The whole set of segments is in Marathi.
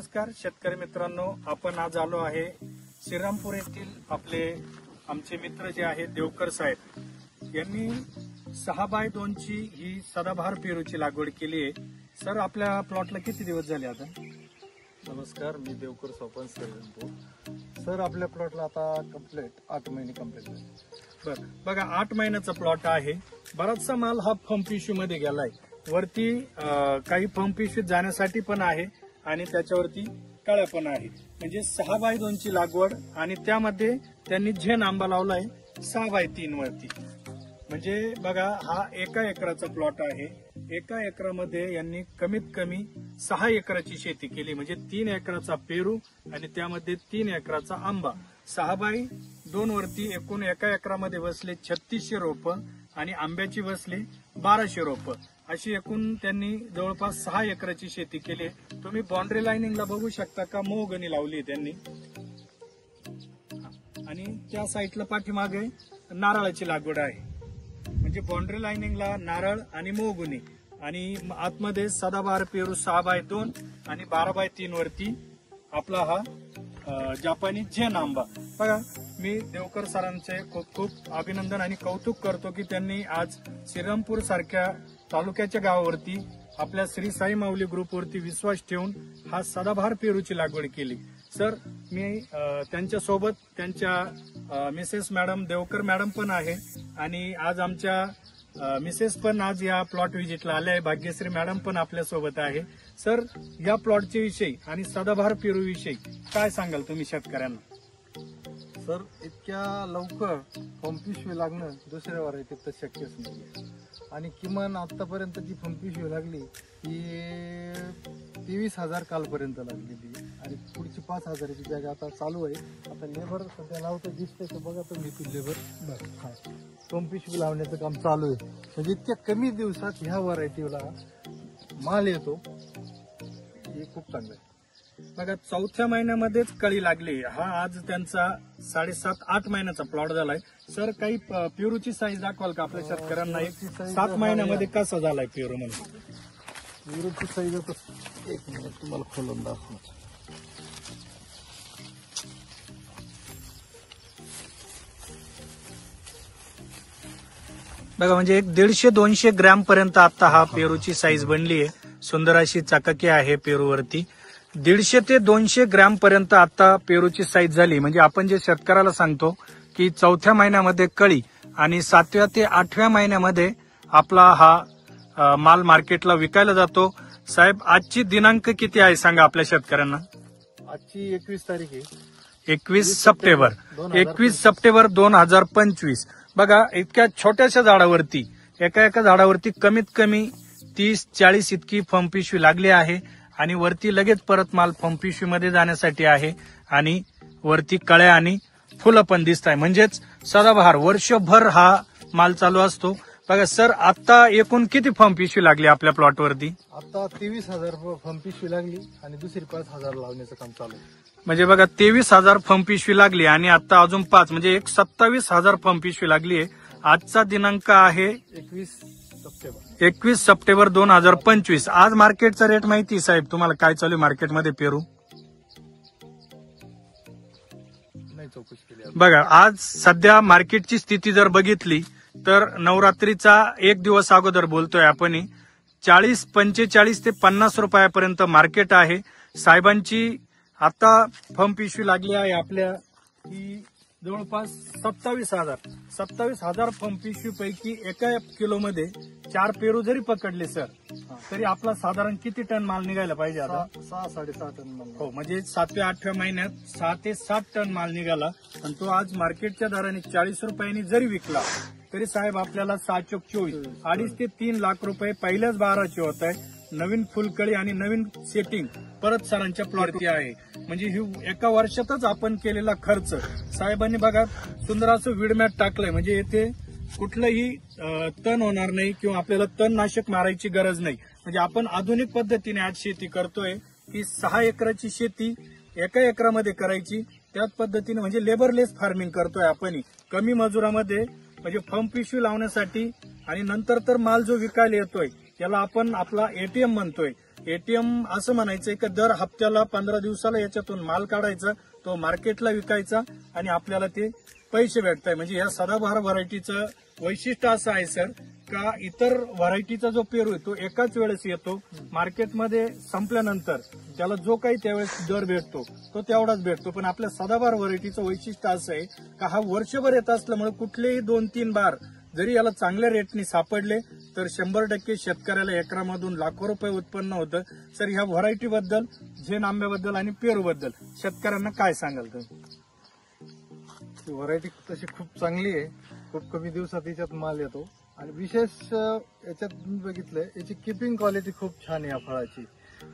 नमस्कार शेतकरी मित्रांनो, आपण आज आलो आहे श्रीरामपूर येथील आमचे मित्र जे आहेत देवकर साहेब यांनी 6x2 ची ही सदाबहार पेरूची लागवड केली आहे। सर, आपल्या प्लॉटला किती दिवस झाले आता? नमस्कार, मी देवकर सोपन श्रीरामपूर। सर, आपल्या प्लॉटला आता कंप्लीट 8 महिने कंप्लीट झाले। बघा 8 महिन्याचा प्लॉट आहे। बराचसा माल हा पंप इश्यू मध्ये गेलाय। वरती काही पंप इश्यू जाण्यासाठी पण आहे आणि त्याच्यावरती कळ्या पण आहे। म्हणजे 6x2 ची लागवड आणि त्यामध्ये त्यांनी झेन आंबा लावलाय 6x3 वरती। म्हणजे बघा हा 1 एकराचा प्लॉट आहे। 1 एकरामध्ये यांनी कमीत कमी 6 एकराची शेती केली। म्हणजे 3 एकराचा पेरू आणि त्यामध्ये 3 एकराचा आंबा। 6x2 वरती एकूण 1 एकरामध्ये बसले 3600 रोप आणि आंब्याची बसले 1200 रोप। अशी एकूण त्यांनी जवळपास 6 एकराची शेती केली। तुम्ही बाउंड्री लाइनिंगला बघू शकता का मोहगणी लावली त्यांनी आणि त्या साईडला पाठीमागे नारळाची लागवड आहे। म्हणजे बाउंड्री लाइनिंगला नारळ आणि मोहगुनी आणि आतमध्ये सदाबहार पेरू 6x2 आणि 12x3 वरती आपला हा जापानी झेन आंबा। बघा, मी देवकर सरांचे खूप खूप अभिनंदन आणि कौतुक करतो की त्यांनी आज श्रीरामपूर सारख्या तालुक्याच्या गावावरती आपल्या श्री साई माऊली ग्रुपवरती विश्वास ठेवून हा सदाबहार पेरूची लागवड केली। सर, मी त्यांच्यासोबत त्यांच्या मिसेस मॅडम देवकर मॅडम पण आहे आणि आज आमच्या मिसेस पण आज या प्लॉट व्हिजिटला आले आहे। भाग्यश्री मॅडम पण आपल्या सोबत आहे। सर, या प्लॉटच्या विषयी आणि सदाबहार पेरू विषयी काय सांगाल तुम्ही शेतकऱ्यांना? सर, इतक्या लवकर पंपिशवी लागणं दुसऱ्या व्हरायटीत तर शक्यच नाही आणि किमान आतापर्यंत जी पंपिशवी लागली ती 23,000 कालपर्यंत लागलेली आणि पुढची 5,000ची जागा आता चालू आहे। आता लेबर सध्या लावतं दिसतंय तर बघा तुम्ही ती लेबर पंपिशवी लावण्याचं काम चालू आहे। म्हणजे इतक्या कमी दिवसात ह्या व्हरायटीला माल येतो, हे खूप चांगलं आहे। बघा 4थ्या महिन्यामध्येच कळी लागली। हा आज त्यांचा 7.5-8 महिन्याचा प्लॉट झालाय। सर, काही पेरूची साईज दाखवाल का आपल्या शेतकऱ्यांना? 7 महिन्यामध्ये कसा झालाय पेरू? म्हणून पेरूची साईज आता 1 मिनिट तुम्हाला खोलून दाखवतो। बघा, म्हणजे 150-200 ग्रॅम पर्यंत आता हा पेरूची साईज बनली आहे। सुंदर अशी चकाकी आहे पेरूवरती। 150 ते 200 ग्रॅम पर्यंत आता पेरूची साईज झाली। म्हणजे आपण जे शेतकऱ्याला सांगतो की 4थ्या महिन्यामध्ये कळी आणि 7व्या ते 8व्या महिन्यामध्ये आपला हा माल मार्केटला विकायला जातो। साहेब, आजची दिनांक किती आहे सांगा आपल्या शेतकऱ्यांना? आजची 21 तारीख आहे। 21 सप्टेंबर 2025। बघा, इतक्या छोट्याशा झाडावरती एका झाडावरती कमीत कमी 30-40 इतकी फंपिशवी लागली आहे आणि वरती लगेच परत माल फंपिशवीमध्ये जाण्यासाठी आहे आणि वरती कळ्या आणि फुलं पण दिसत आहे। म्हणजेच सदाबहार वर्षभर हा माल चालू असतो। बघा सर, आता एकूण किती फंपिशवी लागली आपल्या प्लॉटवरती? आता 23,000 फंपिशवी लागली आणि दुसरी 5,000 लावण्याचं काम चालू आहे। म्हणजे बघा 23,000 फंपिशवी लागली आणि आता अजून 5 म्हणजे 27,000 फंपिशवी लागली आहे। आजचा दिनांक आहे 21 सप्टेंबर 2025। आज मार्केटचा रेट माहिती साहेब तुम्हाला काय चालू आहे मार्केटमध्ये पेरू? नाही चौकशी केली। बघा, आज सध्या मार्केटची स्थिती जर बघितली तर नवरात्रीचा 1 दिवस अगोदर बोलतोय आपण, 40, 45 ते 50 रुपयापर्यंत मार्केट आहे। साहेबांची आता फंपिशवी लागली आहे आपल्या की जवळपास 27,000 फंपिशवी पैकी 1 किलोमध्ये 4 पेरू जरी पकडले सर तरी आपला साधारण किती टन माल निघायला पाहिजे? आता 6-6.5 टन माल। हो, म्हणजे 7व्या-8व्या महिन्यात 6 ते 7 टन माल निघाला आणि तो आज मार्केटच्या दराने 40 रुपयांनी जरी विकला तरी साहेब आपल्याला 7-24 2.5 ते 3 लाख रुपये पहिल्याच बाराचे होत आहे। नवीन फुलकळी आणि नवीन सेटिंग परत सरांच्या प्लॉटवरती आहे। म्हणजे ही एका वर्षातच आपण केलेला खर्च साहेबांनी बघा सुंदर असं विडमॅट टाकलंय। म्हणजे येथे कुठलंही तण होणार नाही किंवा आपल्याला तणनाशक मारायची गरज नाही। म्हणजे आपण आधुनिक पद्धतीने आज शेती करतोय की 6 एकराची शेती 1 एकरामध्ये करायची। त्याच पद्धतीने म्हणजे लेबरलेस फार्मिंग करतोय आपण, कमी मजुरामध्ये। म्हणजे फंपिशवी लावण्यासाठी आणि नंतर तर माल जो विकायला येतोय त्याला आपण आपला एटीएम म्हणतोय। एटीएम असं म्हणायचंय की दर हप्त्याला 15 दिवसाला याच्यातून माल काढायचा, तो मार्केटला विकायचा आणि आपल्याला ते पैसे भेटताय. म्हणजे या सदाबहार व्हरायटीचं वैशिष्ट्य असं आहे सर का इतर व्हरायटीचा जो पेरू आहे तो एकाच वेळेस येतो, मार्केटमध्ये संपल्यानंतर त्याला जो काही त्यावेळेस दर भेटतो तो तेवढाच भेटतो. पण आपल्या सदाबहार व्हरायटीचं वैशिष्ट्य असं आहे का हा वर्षभर येत असल्यामुळे कुठलेही 2-3 बार जरी याला चांगल्या रेटने सापडले तर 100% शेतकऱ्याला एकरामधून लाखो रुपये उत्पन्न होतं. सर ह्या व्हरायटीबद्दल, झेन आंब्याबद्दल आणि पेरूबद्दल शेतकऱ्यांना काय सांगाल तुम्ही? व्हरायटी तशी खूप चांगली आहे, खूप कमी दिवसात याच्यात माल येतो आणि विशेष याच्यात मी बघितलंय याची किपिंग क्वालिटी खूप छान आहे या फळाची.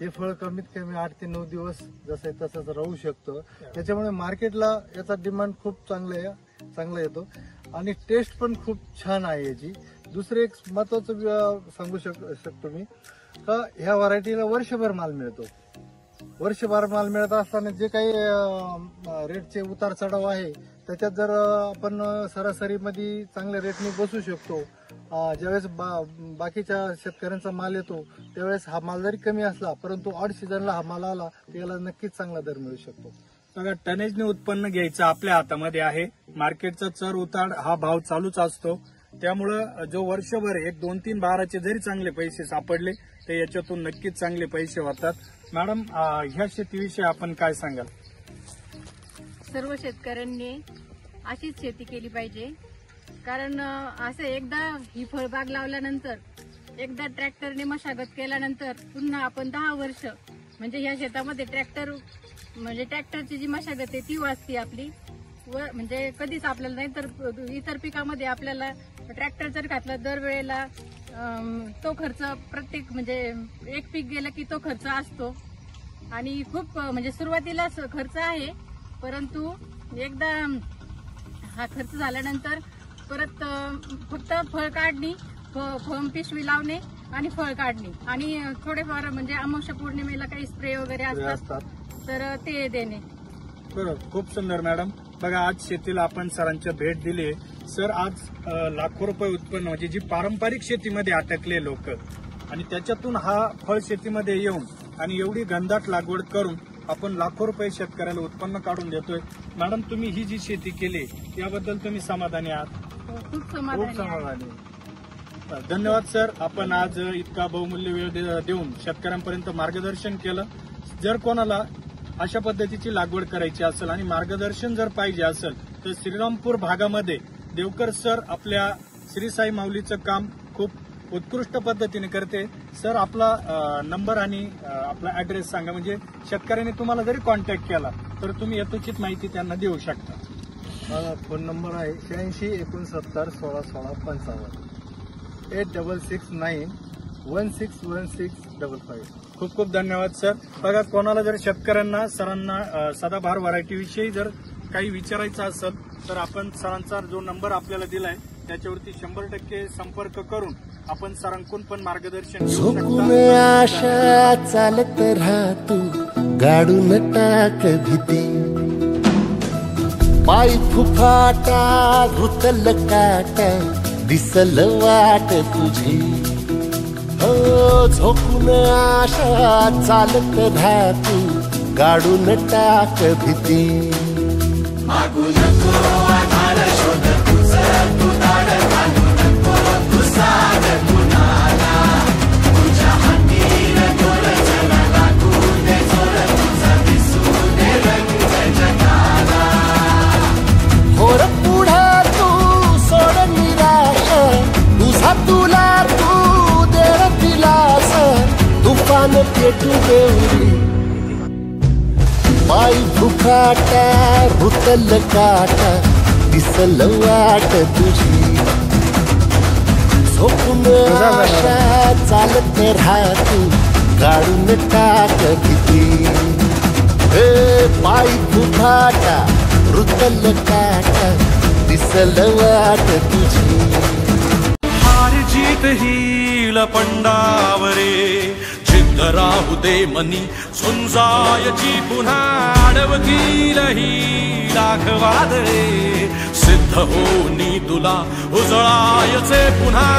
हे फळ कमीत कमी 8 ते 9 दिवस जसं आहे तसंच राहू शकतं. त्याच्यामुळे मार्केटला याचा डिमांड खूप चांगला येतो आणि टेस्ट पण खूप छान आहे याची. दुसरे एक महत्वाचं सांगू शकतो मी का ह्या व्हरायटीला वर्षभर माल मिळतो. वर्षभर माल मिळत असताना जे काही रेटचे उतार चढाव आहे त्याच्यात जर आपण सरासरीमध्ये चांगल्या रेटने बसू शकतो. ज्यावेळेस बाकीच्या शेतकऱ्यांचा माल येतो त्यावेळेस हा माल जरी कमी असला परंतु ऑड सीझनला हा माल आला तर याला नक्कीच चांगला दर मिळू शकतो. बघा, टनेजने उत्पन्न घ्यायचं आपल्या हातामध्ये आहे. मार्केटचा चढ उतार हा भाव चालूच असतो. त्यामुळं जो वर्षभर 1-2-3 बाराचे जरी चांगले पैसे सापडले तर याच्यातून नक्कीच चांगले पैसे होतात. मॅडम, ह्या शेतीविषयी आपण काय सांगाल? सर्व शेतकऱ्यांनी अशीच शेती केली पाहिजे. कारण असं एकदा ही फळबाग लावल्यानंतर, एकदा ट्रॅक्टरने मशागत केल्यानंतर पुन्हा आपण 10 वर्ष म्हणजे या शेतामध्ये ट्रॅक्टरची जी मशागत आहे ती वाचते आपली. व म्हणजे कधीच आपल्याला नाही तर इतर पिकामध्ये आपल्याला ट्रॅक्टर जर घातला दरवेळेला तो खर्च प्रत्येक म्हणजे एक पीक गेलं की तो खर्च असतो आणि खूप म्हणजे सुरुवातीला खर्च आहे, परंतु एकदा हा खर्च झाल्यानंतर परत फक्त फळ काढणी, फळ पिशवी लावणे आणि फळ काढणे आणि थोडेफार म्हणजे अमावस्या पौर्णिमेला काही स्प्रे वगैरे असतात तर ते देणे. बरोबर, खूप सुंदर मॅडम. बघा, आज शेतीला आपण सरांच्या भेट दिली. सर आज लाखो रुपये उत्पन्न म्हणजे जी पारंपरिक शेतीमध्ये अटकले लोक आणि त्याच्यातून हा फळ शेतीमध्ये येऊन आणि एवढी घनदाट लागवड करून आपण लाखो रुपये शेतकऱ्याला उत्पन्न काढून देतोय. मॅडम, तुम्ही ही जी शेती केली याबद्दल तुम्ही समाधानी आहात? खूप समाधानी. धन्यवाद सर, आपण आज इतका बहुमूल्य वेळ देऊन शेतकऱ्यांपर्यंत मार्गदर्शन केलं. जर कोणाला अशा पद्धतीची लागवड करायची असेल आणि मार्गदर्शन जर पाहिजे असेल तर श्रीरामपूर भागामध्ये देवकर सर आपल्या श्री साई माऊलीचं काम खूप उत्कृष्ट पद्धतीने करते. सर, आपला नंबर आणि आपला ऍड्रेस सांगा, म्हणजे शेतकऱ्याने तुम्हाला जरी कॉन्टॅक्ट केला तर तुम्ही यथोचित माहिती त्यांना देऊ शकता. माझा फोन नंबर आहे 86 69 16 16 55 8669 161655. खूप खूप धन्यवाद सर. बघा, कोणाला जर शेतकऱ्यांना सरांना सदाबहार व्हरायटी विषयी जर काही विचारायचं असेल तर आपण सरांचा जो नंबर आपल्याला दिलाय त्याच्यावरती 100% संपर्क करून आपण सरांकडून पण मार्गदर्शन घेऊ शकता. आशा चालत राहतो गाडून टाक भीती, पाय फुफाटा रुतल काटा दिसल वाट तुझी. झोपून आशा चालत राहतो गाडून टाक भीती. मागू नको आधार शोध तुझं तू दाड घालू नको तू साड कुणाला. तुझ्या हातीर दोर चला लागू दे जोर तुझा दिसू दे रंग जगाला. होर पुढे तू सोड निराश तुझा तुला तू दे दिलास. तुफान पेटू देवरी पाय फुफाटा रुतल काटा दिसल वाट तुझी. झोपून आशा चालत राहतो गाडून टाक भीती. पाय फुफाटा रुतल काटा दिसल वाट तुझी. हार जीत ही लपंडावरे जिद्द राहू दे मनी झुंजायची पुन्हा अडवतील ही लाख वादळे. सिद्ध होनी तुला उजळायचे पुन्हा.